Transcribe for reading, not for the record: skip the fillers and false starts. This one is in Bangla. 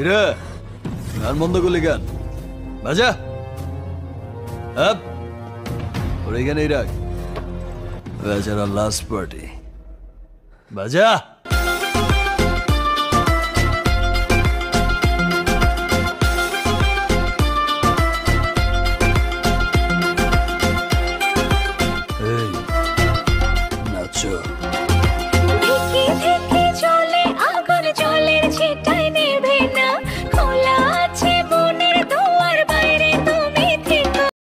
রে গান বন্ধ করলি গান বাজা আপ ওর এখানেই রাখ বেচারা লাস্ট পার্টি বাজা